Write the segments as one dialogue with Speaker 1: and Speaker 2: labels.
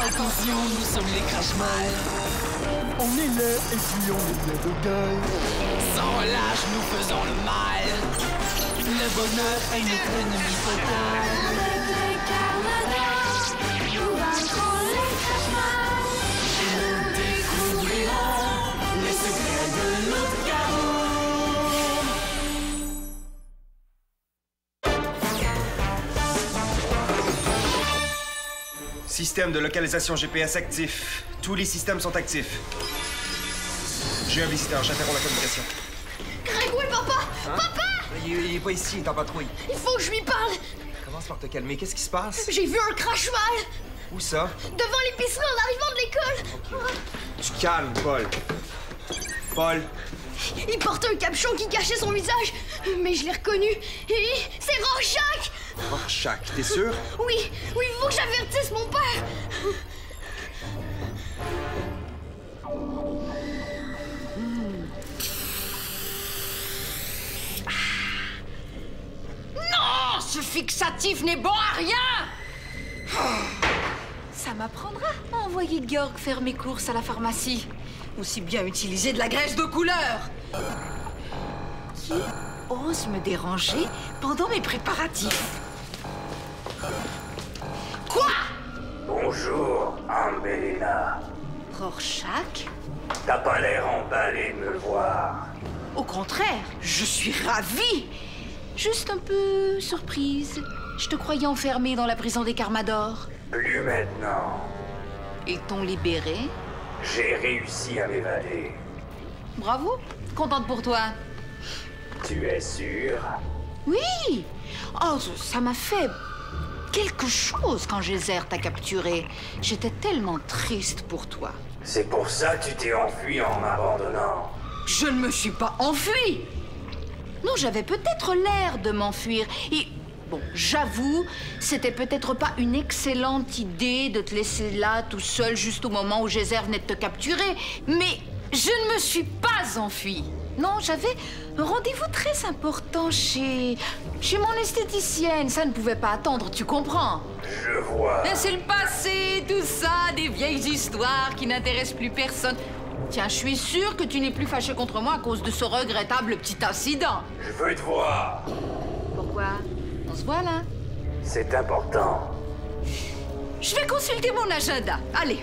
Speaker 1: Attention, nous sommes les Crashmalls.
Speaker 2: On est là et puis on est bien de gueule.
Speaker 1: Sans relâche, nous faisons le mal. Le bonheur est notre ennemi total.
Speaker 3: Avec les Carmadocs, nous vaincrons les Crashmalls.
Speaker 1: Et nous découvrirons les secrets de notre chaos.
Speaker 4: Système de localisation GPS actif. Tous les systèmes sont actifs. J'ai un visiteur, j'interromps la communication.
Speaker 3: Greg, oui, papa!
Speaker 4: Hein?
Speaker 3: Papa!
Speaker 4: Il est pas ici, il est en patrouille.
Speaker 3: Il faut que je lui parle!
Speaker 4: Commence par te calmer, qu'est-ce qui se passe?
Speaker 3: J'ai vu un Crashmal!
Speaker 4: Où ça?
Speaker 3: Devant l'épicerie en arrivant de l'école!
Speaker 4: Tu calmes, Paul. Paul.
Speaker 3: Il portait un capuchon qui cachait son visage, mais je l'ai reconnu. Et c'est Rorschach!
Speaker 4: Rorschach, t'es sûr?
Speaker 3: Oui, oui, il faut que j'avertisse mon père!
Speaker 5: Non, ce fixatif n'est bon à rien. Ça m'apprendra à envoyer Georg faire mes courses à la pharmacie. Aussi bien utiliser de la graisse de couleur. Qui ose me déranger pendant mes préparatifs? Quoi?
Speaker 6: Bonjour, Ambelina.
Speaker 5: Rorschach?
Speaker 6: T'as pas l'air emballé de me voir.
Speaker 5: Au contraire, je suis ravie. Juste un peu surprise. Je te croyais enfermée dans la prison des Carmadors.
Speaker 6: Plus maintenant.
Speaker 5: Ils t'ont libéré?
Speaker 6: J'ai réussi à m'évader.
Speaker 5: Bravo, contente pour toi.
Speaker 6: Tu es sûr?
Speaker 5: Oui! Oh, ça m'a fait quelque chose quand Gézère t'a capturé. J'étais tellement triste pour toi.
Speaker 6: C'est pour ça que tu t'es enfui en m'abandonnant.
Speaker 5: Je ne me suis pas enfuie! Non, j'avais peut-être l'air de m'enfuir. Et, bon, j'avoue, c'était peut-être pas une excellente idée de te laisser là tout seul juste au moment où Gézère venait de te capturer. Mais je ne me suis pas enfuie. Non, j'avais un rendez-vous très important chez mon esthéticienne. Ça ne pouvait pas attendre, tu comprends?
Speaker 6: Je vois.
Speaker 5: Mais c'est le passé, tout ça, des vieilles histoires qui n'intéressent plus personne. Tiens, je suis sûre que tu n'es plus fâché contre moi à cause de ce regrettable petit incident.
Speaker 6: Je veux te voir.
Speaker 5: Pourquoi? On se voit là?
Speaker 6: C'est important.
Speaker 5: Je vais consulter mon agenda. Allez.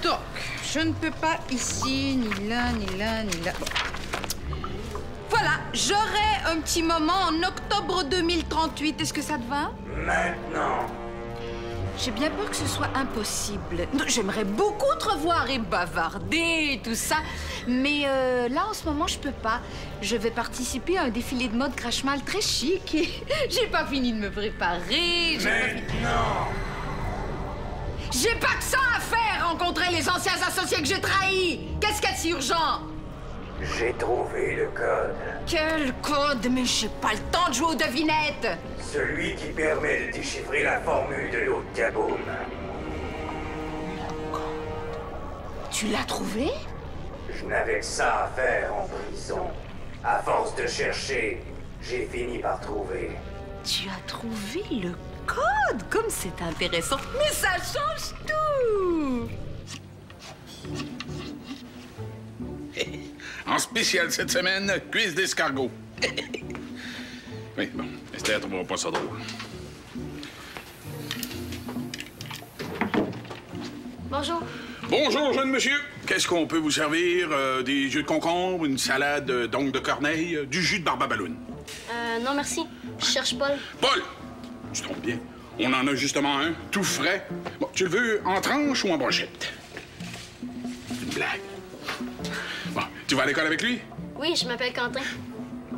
Speaker 5: Donc, je ne peux pas ici, ni là, ni là, ni là. Bon. Voilà, j'aurai un petit moment en octobre 2038. Est-ce que ça te va?
Speaker 6: Maintenant.
Speaker 5: J'ai bien peur que ce soit impossible. J'aimerais beaucoup te revoir et bavarder et tout ça. Mais là, en ce moment, je peux pas. Je vais participer à un défilé de mode Crashmal très chic. Et j'ai pas fini de me préparer.
Speaker 6: Maintenant.
Speaker 5: J'ai pas que ça à faire, rencontrer les anciens associés que j'ai trahis. Qu'est-ce qu'il y a de si urgent?
Speaker 6: J'ai trouvé le code.
Speaker 5: Quel code? Mais j'ai pas le temps de jouer aux devinettes.
Speaker 6: Celui qui permet de déchiffrer la formule de l'eau de Kaboom.
Speaker 5: Tu l'as trouvé?
Speaker 6: Je n'avais que ça à faire en prison. À force de chercher, j'ai fini par trouver.
Speaker 5: Tu as trouvé le code? Comme c'est intéressant. Mais ça change tout!
Speaker 7: En spécial cette semaine, cuisse d'escargot. Oui, bon, Esther trouvera pas ça drôle.
Speaker 3: Bonjour.
Speaker 7: Bonjour, jeune monsieur. Qu'est-ce qu'on peut vous servir? Des jus de concombre, une salade d'ongles de corneille, du jus de barbe à ballon?
Speaker 3: Non, merci. Je cherche Paul.
Speaker 7: Paul! Tu te trompes bien. On en a justement un, tout frais. Bon, tu le veux en tranche ou en brochette? C'est une blague. Bon, tu vas à l'école avec lui?
Speaker 3: Oui, je m'appelle Quentin.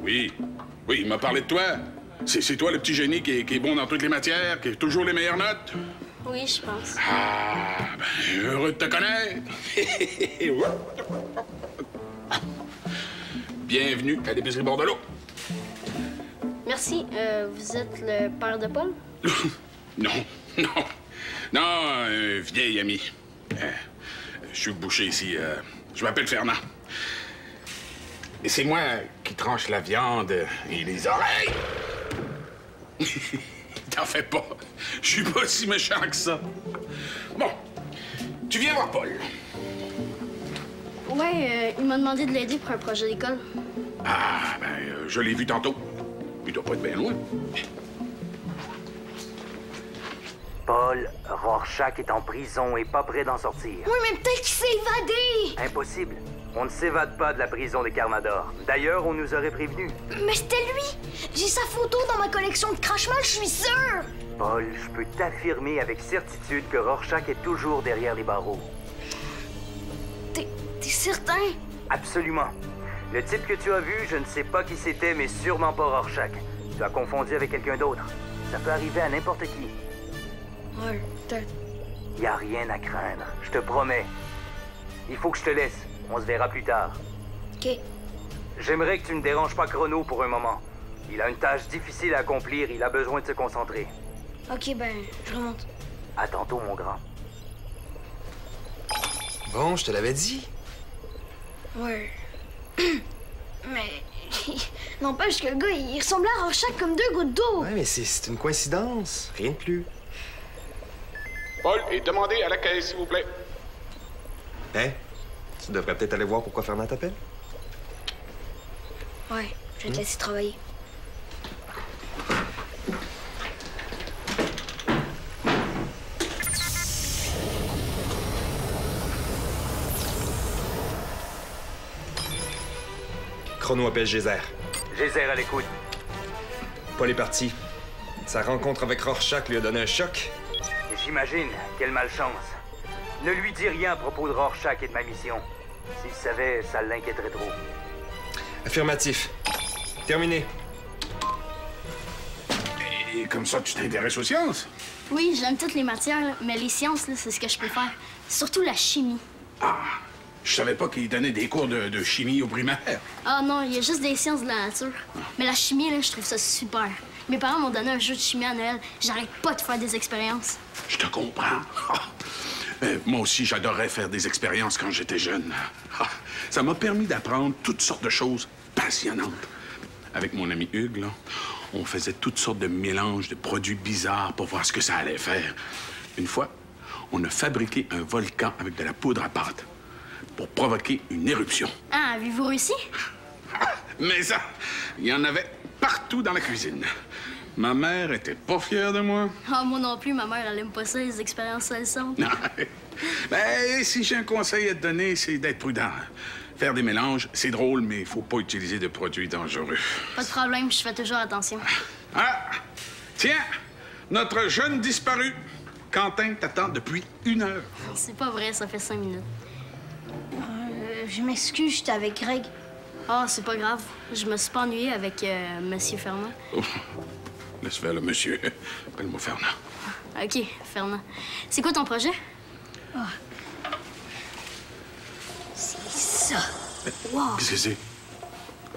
Speaker 7: Oui. Oui, il m'a parlé de toi. C'est toi le petit génie qui est bon dans toutes les matières, qui a toujours les meilleures notes?
Speaker 3: Oui, je pense.
Speaker 7: Ah, ben, heureux de te connaître. Bienvenue à l'épicerie Bordelot.
Speaker 3: Merci. Vous êtes le père de Paul?
Speaker 7: Non, non. Non, un vieil ami. Je suis boucher ici. Je m'appelle Fernand. Et c'est moi qui tranche la viande et les oreilles. T'en fais pas. Je suis pas si méchant que ça. Bon, tu viens voir Paul.
Speaker 3: Ouais, il m'a demandé de l'aider pour un projet d'école.
Speaker 7: Ah, ben, je l'ai vu tantôt. Il doit pas être bien loin.
Speaker 6: Paul, Rorschach est en prison et pas prêt d'en sortir.
Speaker 3: Oui, mais peut-être qu'il s'est évadé!
Speaker 6: Impossible. On ne s'évade pas de la prison des Carmador. D'ailleurs, on nous aurait prévenus.
Speaker 3: Mais c'était lui! J'ai sa photo dans ma collection de Crashmal, je suis sûr!
Speaker 6: Paul, je peux t'affirmer avec certitude que Rorschach est toujours derrière les barreaux.
Speaker 3: T'es certain?
Speaker 6: Absolument. Le type que tu as vu, je ne sais pas qui c'était, mais sûrement pas Rorschach. Tu as confondu avec quelqu'un d'autre. Ça peut arriver à n'importe qui.
Speaker 3: Ouais, peut-être.
Speaker 6: Y a rien à craindre, je te promets. Il faut que je te laisse. On se verra plus tard.
Speaker 3: OK.
Speaker 6: J'aimerais que tu ne déranges pas Chrono pour un moment. Il a une tâche difficile à accomplir, il a besoin de se concentrer.
Speaker 3: OK, ben, je remonte.
Speaker 6: À tantôt, mon grand.
Speaker 4: Bon, je te l'avais dit.
Speaker 3: Ouais. Mais... N'empêche que le gars, il ressemblait à Rorschach comme 2 gouttes d'eau.
Speaker 4: Ouais, mais c'est une coïncidence. Rien de plus.
Speaker 7: Paul, et demandez à la caisse, s'il vous plaît.
Speaker 4: Hein? Tu devrais peut-être aller voir pourquoi Fernand t'appelle.
Speaker 3: Ouais, je vais te laisser travailler.
Speaker 4: Chrono appelle Geyser.
Speaker 6: Geyser à l'écoute.
Speaker 4: Paul est parti. Sa rencontre avec Rorschach lui a donné un choc.
Speaker 6: J'imagine. Quelle malchance. Ne lui dis rien à propos de Rorschach et de ma mission. S'il savait, ça l'inquiéterait trop.
Speaker 4: Affirmatif. Terminé.
Speaker 7: Et comme ça, tu t'intéresses aux sciences?
Speaker 3: Oui, j'aime toutes les matières, là, mais les sciences, là, c'est ce que je préfère. Surtout la chimie.
Speaker 7: Ah, je savais pas qu'il donnait des cours de chimie au primaire.
Speaker 3: Ah non, il y a juste des sciences de la nature. Mais la chimie, là, je trouve ça super. Mes parents m'ont donné un jeu de chimie à Noël. J'arrête pas de faire des expériences.
Speaker 7: Je te comprends. Moi aussi, j'adorais faire des expériences quand j'étais jeune. Ça m'a permis d'apprendre toutes sortes de choses passionnantes. Avec mon ami Hugues, là, on faisait toutes sortes de mélanges de produits bizarres pour voir ce que ça allait faire. Une fois, on a fabriqué un volcan avec de la poudre à pâte pour provoquer une éruption.
Speaker 3: Ah, avez-vous réussi?
Speaker 7: Mais ça, il y en avait partout dans la cuisine. Ma mère était pas fière de moi.
Speaker 3: Ah, moi non plus, ma mère, elle aime pas ça, les expériences sales.
Speaker 7: Ben, si j'ai un conseil à te donner, c'est d'être prudent. Faire des mélanges, c'est drôle, mais il faut pas utiliser de produits dangereux.
Speaker 3: Pas de problème, je fais toujours attention.
Speaker 7: Ah! Tiens! Notre jeune disparu. Quentin t'attend depuis 1 heure.
Speaker 3: C'est pas vrai, ça fait 5 minutes. Je m'excuse, j'étais avec Greg. Ah, c'est pas grave. Je me suis pas ennuyée avec Monsieur Fernand.
Speaker 7: Oh. Laisse faire le monsieur. Appelle-moi Fernand.
Speaker 3: OK, Fernand. C'est quoi ton projet? C'est ça. Wow.
Speaker 7: Qu'est-ce que c'est?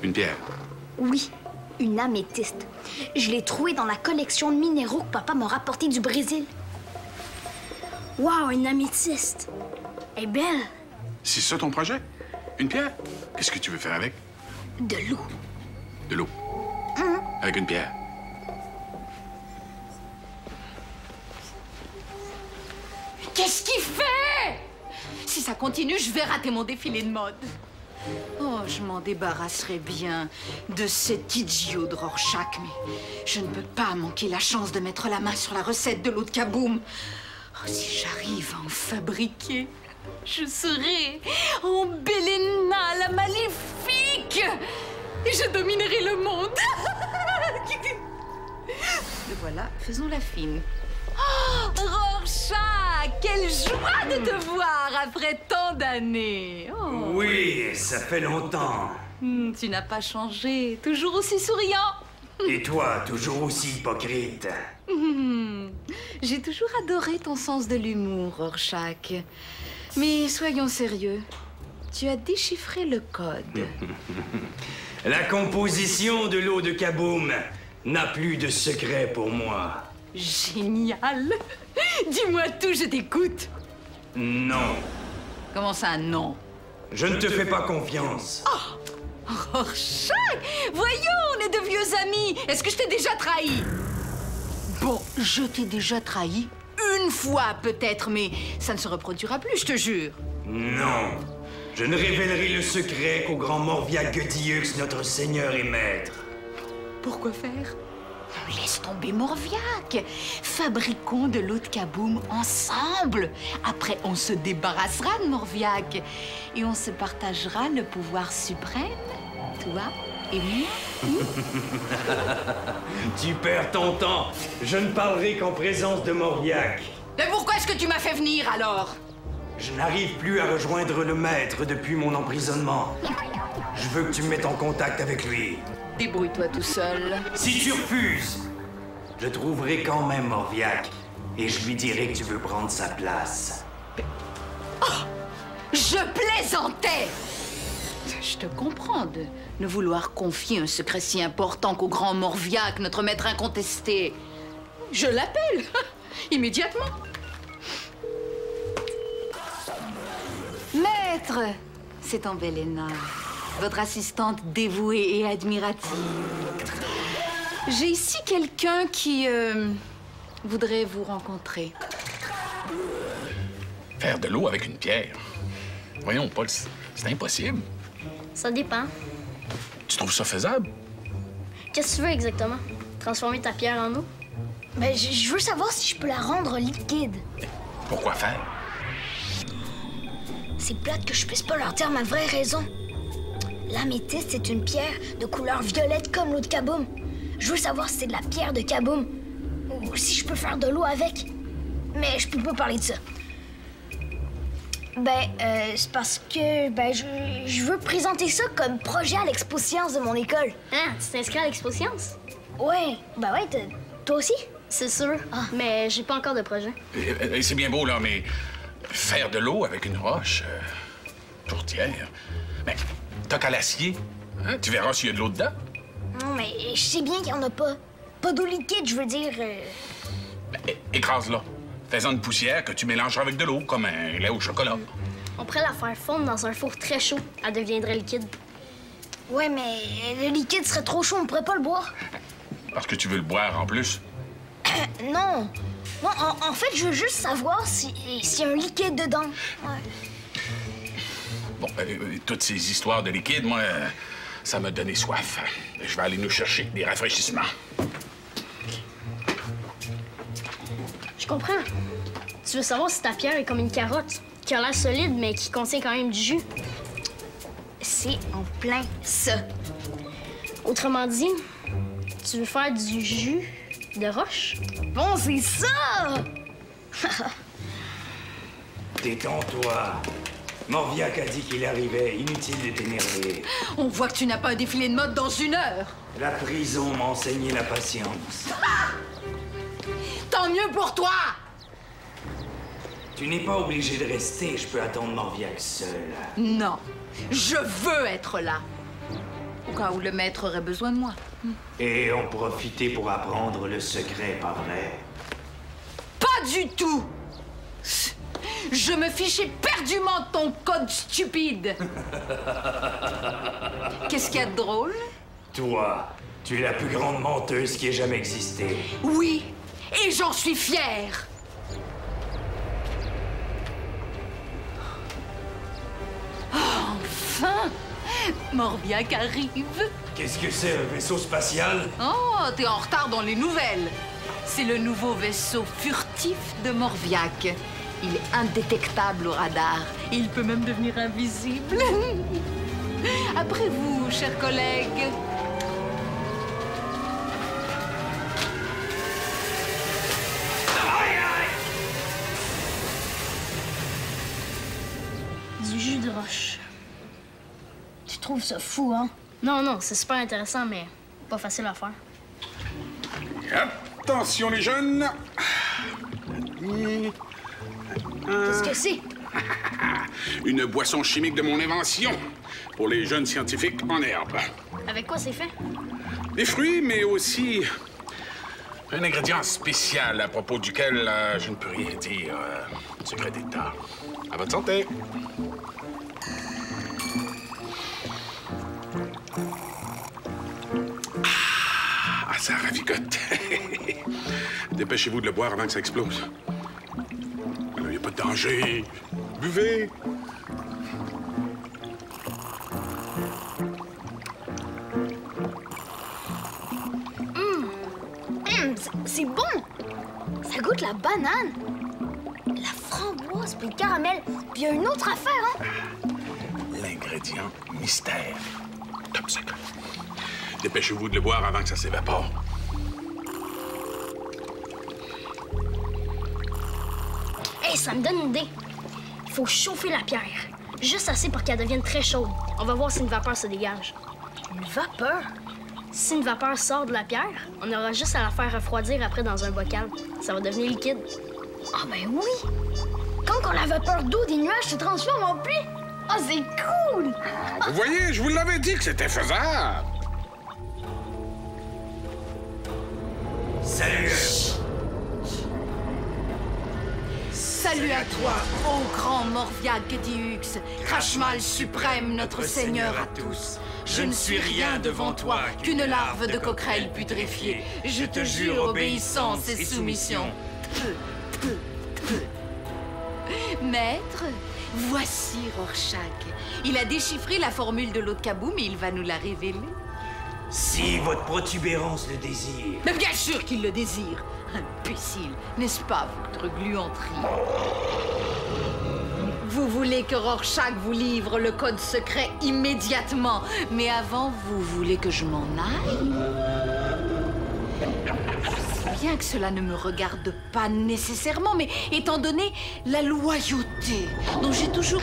Speaker 7: Une pierre.
Speaker 3: Oui, une améthyste. Je l'ai trouvée dans la collection de minéraux que papa m'a rapporté du Brésil. Wow, une améthyste. Elle est belle.
Speaker 7: C'est ça ton projet? Une pierre? Qu'est-ce que tu veux faire avec?
Speaker 3: De l'eau.
Speaker 7: De l'eau. Avec une pierre.
Speaker 5: Qu'est-ce qu'il fait? Si ça continue, je vais rater mon défilé de mode. Oh, je m'en débarrasserai bien de cet idiot de Rorschach, mais je ne peux pas manquer la chance de mettre la main sur la recette de l'eau de Kaboom. Oh, si j'arrive à en fabriquer, je serai en Belena la maléfique et je dominerai le monde. Le voilà, faisons la fine. Oh, Rorschach, quelle joie de te voir après tant d'années. Oh.
Speaker 6: Oui, ça fait longtemps.
Speaker 5: Tu n'as pas changé, toujours aussi souriant.
Speaker 6: Et toi, toujours aussi hypocrite.
Speaker 5: J'ai toujours adoré ton sens de l'humour, Rorschach. Mais soyons sérieux, tu as déchiffré le code.
Speaker 6: La composition de l'eau de Kaboom n'a plus de secret pour moi.
Speaker 5: Génial. Dis-moi tout, je t'écoute.
Speaker 6: Non.
Speaker 5: Comment ça, non?
Speaker 6: Je ne te fais pas confiance.
Speaker 5: Rorschach! Voyons, on est de vieux amis. Est-ce que je t'ai déjà trahi? Bon, je t'ai déjà trahi une fois peut-être, mais ça ne se reproduira plus, je te jure.
Speaker 8: Non. Je ne révélerai le secret qu'au grand Morviac Gediux, notre seigneur et maître.
Speaker 5: Pourquoi faire? Laisse tomber Morviac. Fabriquons de l'eau de Kaboom ensemble. Après, on se débarrassera de Morviac. Et on se partagera le pouvoir suprême, toi et moi.
Speaker 8: Tu perds ton temps. Je ne parlerai qu'en présence de Morviac.
Speaker 5: Mais pourquoi est-ce que tu m'as fait venir, alors?
Speaker 8: Je n'arrive plus à rejoindre le maître depuis mon emprisonnement. Je veux que tu me mettes en contact avec lui.
Speaker 5: Débrouille-toi tout seul.
Speaker 8: Si tu refuses, je trouverai quand même Morviac et je lui dirai que tu veux prendre sa place.
Speaker 5: Oh! Je plaisantais! Je te comprends de ne vouloir confier un secret si important qu'au grand Morviac, notre maître incontesté. Je l'appelle immédiatement. Maître, c'est Ambelena, votre assistante dévouée et admirative. J'ai ici quelqu'un qui voudrait vous rencontrer.
Speaker 7: Faire de l'eau avec une pierre? Voyons, Paul, c'est impossible.
Speaker 3: Ça dépend.
Speaker 7: Tu trouves ça faisable?
Speaker 3: Qu'est-ce que tu veux exactement? Transformer ta pierre en eau? Ben, je veux savoir si je peux la rendre liquide.
Speaker 7: Pourquoi faire?
Speaker 3: C'est plate que je puisse pas leur dire ma vraie raison. L'améthyste, c'est une pierre de couleur violette comme l'eau de Kaboom. Je veux savoir si c'est de la pierre de Kaboom ou si je peux faire de l'eau avec. Mais je peux pas parler de ça. C'est parce que je veux présenter ça comme projet à l'Expo Science de mon école. Ah, tu t'inscris à l'Expo Science? Ouais, toi aussi? C'est sûr, mais j'ai pas encore de projet.
Speaker 7: C'est bien beau, là, mais faire de l'eau avec une roche tourtière. Mais t'as qu'à l'acier. Hein? Tu verras s'il y a de l'eau dedans.
Speaker 3: Non, mais je sais bien qu'il y en a pas. Pas d'eau liquide, je veux dire.
Speaker 7: Écrase-la. Fais-en une poussière que tu mélangeras avec de l'eau, comme un lait au chocolat.
Speaker 3: On pourrait la faire fondre dans un four très chaud. Elle deviendrait liquide. Ouais, mais le liquide serait trop chaud, on pourrait pas le boire.
Speaker 7: Parce que tu veux le boire en plus?
Speaker 3: Non. Non, en fait, je veux juste savoir s'il y a un liquide dedans. Ouais.
Speaker 7: Bon, toutes ces histoires de liquide, moi, ça m'a donné soif. Je vais aller nous chercher des rafraîchissements.
Speaker 3: Je comprends. Tu veux savoir si ta pierre est comme une carotte, qui a l'air solide, mais qui contient quand même du jus. C'est en plein ça. Autrement dit, tu veux faire du jus de roche? Bon, c'est ça!
Speaker 8: Détends-toi. Morviac a dit qu'il arrivait. Inutile de t'énerver.
Speaker 5: On voit que tu n'as pas un défilé de mode dans 1 heure.
Speaker 8: La prison m'a enseigné la patience.
Speaker 5: Tant mieux pour toi!
Speaker 8: Tu n'es pas obligé de rester. Je peux attendre Morviac seul.
Speaker 5: Non, je veux être là. Au cas où le maître aurait besoin de moi.
Speaker 8: Et en profiter pour apprendre le secret, pas vrai?
Speaker 5: Pas du tout! Je me fiche éperdument de ton code stupide. Qu'est-ce qu'il y a de drôle?
Speaker 8: Toi, tu es la plus grande menteuse qui ait jamais existé.
Speaker 5: Oui, et j'en suis fière. Enfin! Morviac arrive.
Speaker 8: Qu'est-ce que c'est, un vaisseau spatial?
Speaker 5: Oh, t'es en retard dans les nouvelles. C'est le nouveau vaisseau furtif de Morviac. Il est indétectable au radar. Il peut même devenir invisible. Après vous, chers collègues.
Speaker 3: Du jus de roche. Tu trouves ça fou, hein? Non, non, c'est super intéressant, mais pas facile à faire.
Speaker 7: Attention, les jeunes!
Speaker 3: Qu'est-ce que c'est?
Speaker 7: Une boisson chimique de mon invention pour les jeunes scientifiques en herbe.
Speaker 3: Avec quoi c'est fait?
Speaker 7: Des fruits, mais aussi un ingrédient spécial à propos duquel je ne peux rien dire. Secret d'État. À votre santé! ça ravigote. Dépêchez-vous de le boire avant que ça explose. Il n'y a pas de danger. Buvez.
Speaker 3: C'est bon! Ça goûte la banane, la framboise, puis le caramel. Puis il y a une autre affaire, hein?
Speaker 7: L'ingrédient mystère. Top secret. Dépêchez-vous de le boire avant que ça s'évapore.
Speaker 3: Hey, ça me donne une idée. Il faut chauffer la pierre. Juste assez pour qu'elle devienne très chaude. On va voir si une vapeur se dégage. Une vapeur? Si une vapeur sort de la pierre, on aura juste à la faire refroidir après dans un bocal. Ça va devenir liquide. Ah ben oui! Quand la vapeur d'eau des nuages se transforme en pluie. Ah, c'est cool!
Speaker 7: Vous voyez, je vous l'avais dit que c'était faisable.
Speaker 8: Salut!
Speaker 5: Salut à toi, ô grand Morviag Gediux, Crashmal suprême, notre seigneur à tous. Je ne suis rien devant toi qu'une larve de coquerelle putréfiée. Je te jure obéissance et soumission. Maître, voici Rorschach. Il a déchiffré la formule de l'eau de Kaboom et il va nous la révéler.
Speaker 8: Si votre protubérance le désire.
Speaker 5: Mais bien sûr qu'il le désire. Imbécile, n'est-ce pas, votre gluanterie? Vous voulez que Rorschach vous livre le code secret immédiatement, mais avant, vous voulez que je m'en aille? Je sais bien que cela ne me regarde pas nécessairement, mais étant donné la loyauté dont j'ai toujours...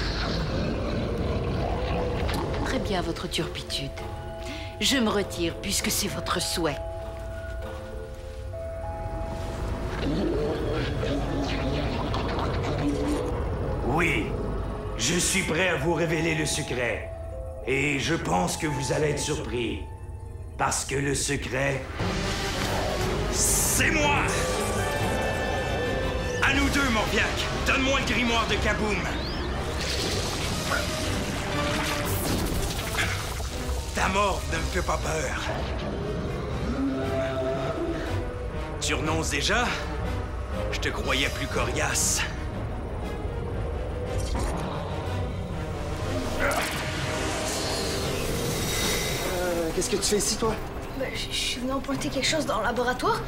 Speaker 5: Très bien, votre turpitude. Je me retire puisque c'est votre souhait.
Speaker 8: Oui, je suis prêt à vous révéler le secret. Et je pense que vous allez être surpris. Parce que le secret... c'est moi! À nous deux, Morviag. Donne-moi le grimoire de Kaboom. Ta mort ne me fait pas peur. Tu renonces déjà? Je te croyais plus coriace.
Speaker 4: Qu'est-ce que tu fais ici, toi?
Speaker 3: Ben, je suis venu emprunter quelque chose dans le laboratoire.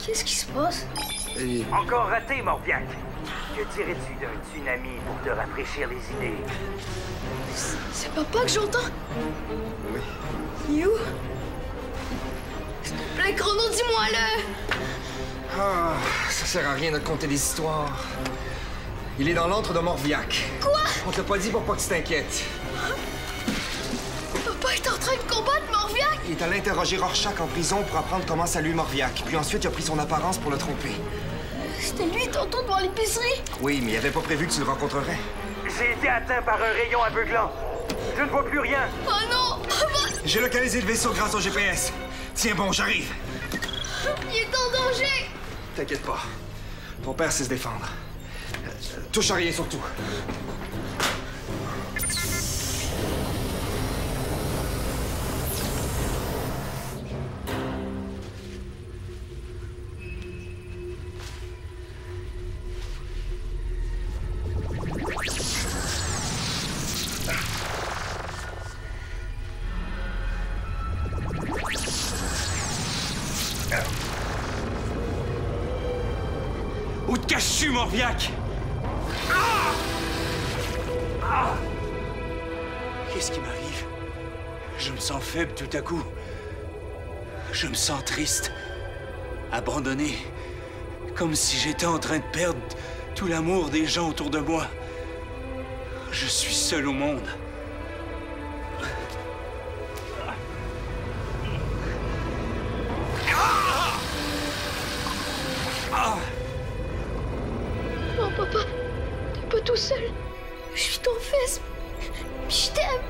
Speaker 3: Qu'est-ce qui se passe?
Speaker 4: Et...
Speaker 6: Encore raté, Morviag. Que dirais-tu d'un tsunami pour te rafraîchir les idées?
Speaker 3: C'est papa que j'entends?
Speaker 4: Oui.
Speaker 3: Il est où? S'il te plaît, Chrono, dis-moi-le!
Speaker 4: Ah, ça sert à rien de te conter des histoires. Il est dans l'antre de Morviag.
Speaker 3: Quoi?
Speaker 4: On te l'a pas dit pour pas que tu t'inquiètes.
Speaker 3: Papa est en train de combattre Morviag?
Speaker 4: Il est allé interroger Rorschach en prison pour apprendre comment saluer Morviag. Puis ensuite, il a pris son apparence pour le tromper.
Speaker 3: C'était lui tantôt devant l'épicerie?
Speaker 4: Oui, mais il avait pas prévu que tu le rencontrerais.
Speaker 6: J'ai été atteint par un rayon aveuglant. Je ne vois plus rien.
Speaker 3: Oh non! Papa!
Speaker 4: J'ai localisé le vaisseau grâce au GPS. Tiens bon, j'arrive.
Speaker 3: Il est en danger!
Speaker 4: T'inquiète pas. Ton père sait se défendre. Touche à rien surtout.
Speaker 8: Où te caches-tu, Morviag? Qu'est-ce qui m'arrive? Je me sens faible tout à coup. Je me sens triste, abandonné, comme si j'étais en train de perdre tout l'amour des gens autour de moi. Je suis seul au monde.
Speaker 3: Non, papa, t'es pas tout seul. Je suis ton fils. Puis je t'aime.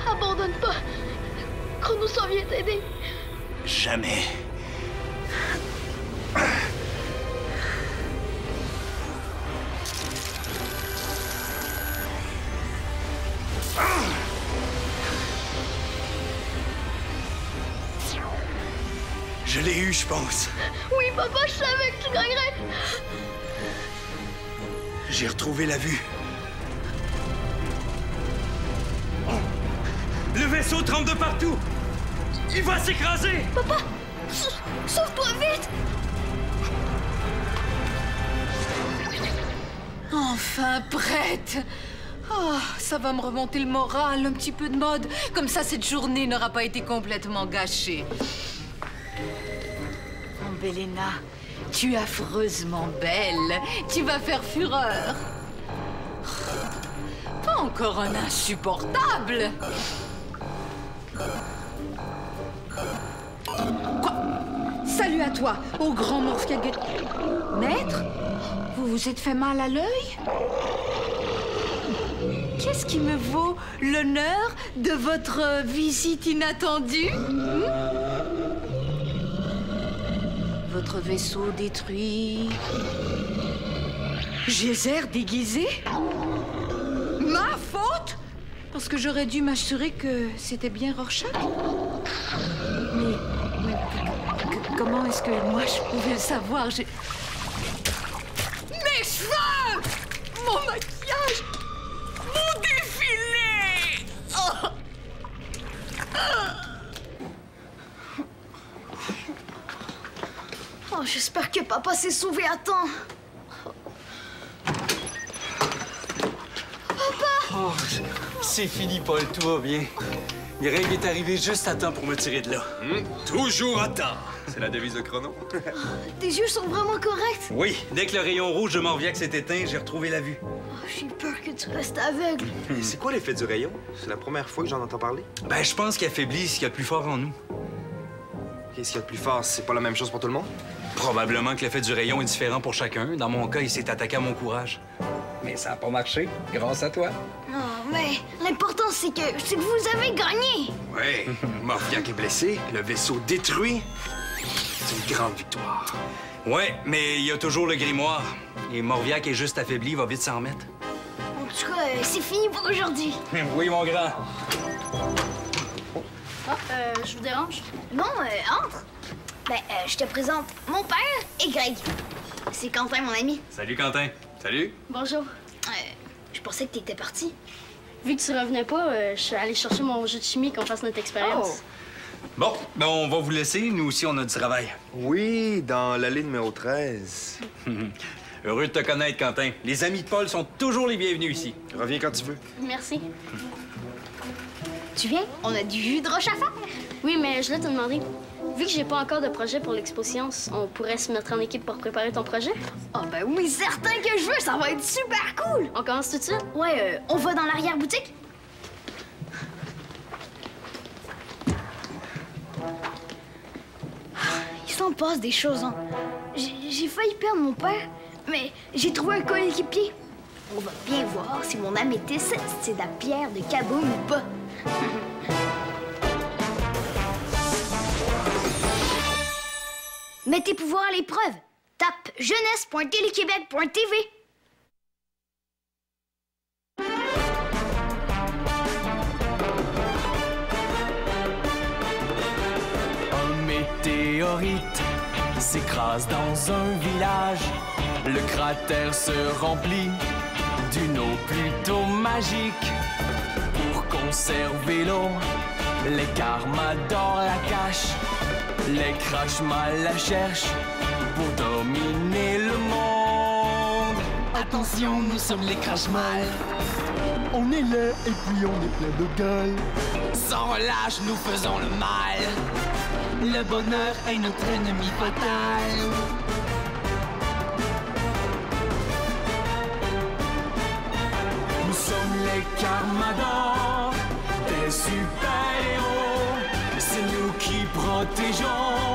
Speaker 3: Abandonne pas. Chrono s'en vient t'aider.
Speaker 8: Jamais. Je l'ai eu, je pense.
Speaker 3: Oui, papa, je savais que tu gagnerais.
Speaker 8: J'ai retrouvé la vue. Le vaisseau tremble de partout. Il va s'écraser.
Speaker 3: Papa, sauve-toi vite.
Speaker 5: Enfin prête. Oh, ça va me remonter le moral, un petit peu de mode. Comme ça, cette journée n'aura pas été complètement gâchée. Oh, Belena, tu es affreusement belle. Tu vas faire fureur. Pas encore un insupportable. Quoi? Salut à toi, au grand Morphia. Maître? Vous vous êtes fait mal à l'œil? Qu'est-ce qui me vaut l'honneur de votre visite inattendue? Votre vaisseau détruit. Geyser déguisé? Ma faute? Parce que j'aurais dû m'assurer que c'était bien Rorschach? Mais comment est-ce que moi je pouvais le savoir? Mes cheveux! Mon maquillage! Mon défilé! Oh!
Speaker 3: Oh, j'espère que papa s'est sauvé à temps.
Speaker 8: Oh, c'est fini, Paul, tout va bien. Greg est arrivé juste à temps pour me tirer de là.
Speaker 4: Toujours à temps. C'est la devise de Chrono.
Speaker 3: Tes yeux sont vraiment corrects.
Speaker 8: Oui, dès que le rayon rouge de Morviac s'est éteint, j'ai retrouvé la vue.
Speaker 3: Oh, j'ai peur que tu restes aveugle.
Speaker 4: C'est quoi l'effet du rayon? C'est la première fois que j'en entends parler.
Speaker 8: Ben, je pense qu'il affaiblit ce qu'il y a de plus fort en nous.
Speaker 4: Qu'est-ce qu'il y a de plus fort? C'est pas la même chose pour tout le monde?
Speaker 8: Probablement que l'effet du rayon est différent pour chacun. Dans mon cas, il s'est attaqué à mon courage. Mais ça n'a pas marché, grâce à toi.
Speaker 3: Non, mais l'important, c'est que vous avez gagné.
Speaker 4: Ouais, Morviac est blessé, le vaisseau détruit. C'est une grande victoire.
Speaker 8: Ouais, mais il y a toujours le grimoire. Et Morviac est juste affaibli, il va vite s'en remettre.
Speaker 3: En tout cas, c'est fini pour aujourd'hui.
Speaker 8: Oui, mon grand.
Speaker 3: Je vous dérange? Non, entre. Je te présente mon père et Greg. C'est Quentin, mon ami.
Speaker 8: Salut, Quentin. Salut.
Speaker 3: Bonjour. Je pensais que t'étais parti. Vu que tu revenais pas, je suis allée chercher mon jeu de chimie qu'on fasse notre expérience.
Speaker 8: Bon, ben on va vous laisser. Nous aussi, on a du travail.
Speaker 4: Oui, dans l'allée numéro 13.
Speaker 8: Heureux de te connaître, Quentin. Les amis de Paul sont toujours les bienvenus ici.
Speaker 4: Reviens quand tu veux.
Speaker 3: Merci. Tu viens? On a du jus de roche à faire. Oui, mais je voulais te demander, vu que j'ai pas encore de projet pour l'exposition, on pourrait se mettre en équipe pour préparer ton projet? Ah ben oui, certain que je veux! Ça va être super cool! On commence tout de suite? Ouais, on va dans l'arrière-boutique? Il s'en passe des choses, hein. J'ai failli perdre mon père, mais j'ai trouvé un coéquipier. On va bien voir si mon améthyste, c'est de la pierre de Kaboom ou pas. Mets tes pouvoirs à l'épreuve. Tape jeunesse.téléquébec.tv.
Speaker 1: Un météorite s'écrase dans un village. Le cratère se remplit d'une eau plutôt magique. Pour conserver l'eau, les Carmadors la cachent. Les Crashmal la cherchent pour dominer le monde. Attention, nous sommes les Crashmal.
Speaker 2: On est laid et puis on est plein de gueule.
Speaker 1: Sans relâche, nous faisons le mal. Le bonheur est notre ennemi fatal. Nous sommes les Carmadors, des super-héros. C'est nous qui protégeons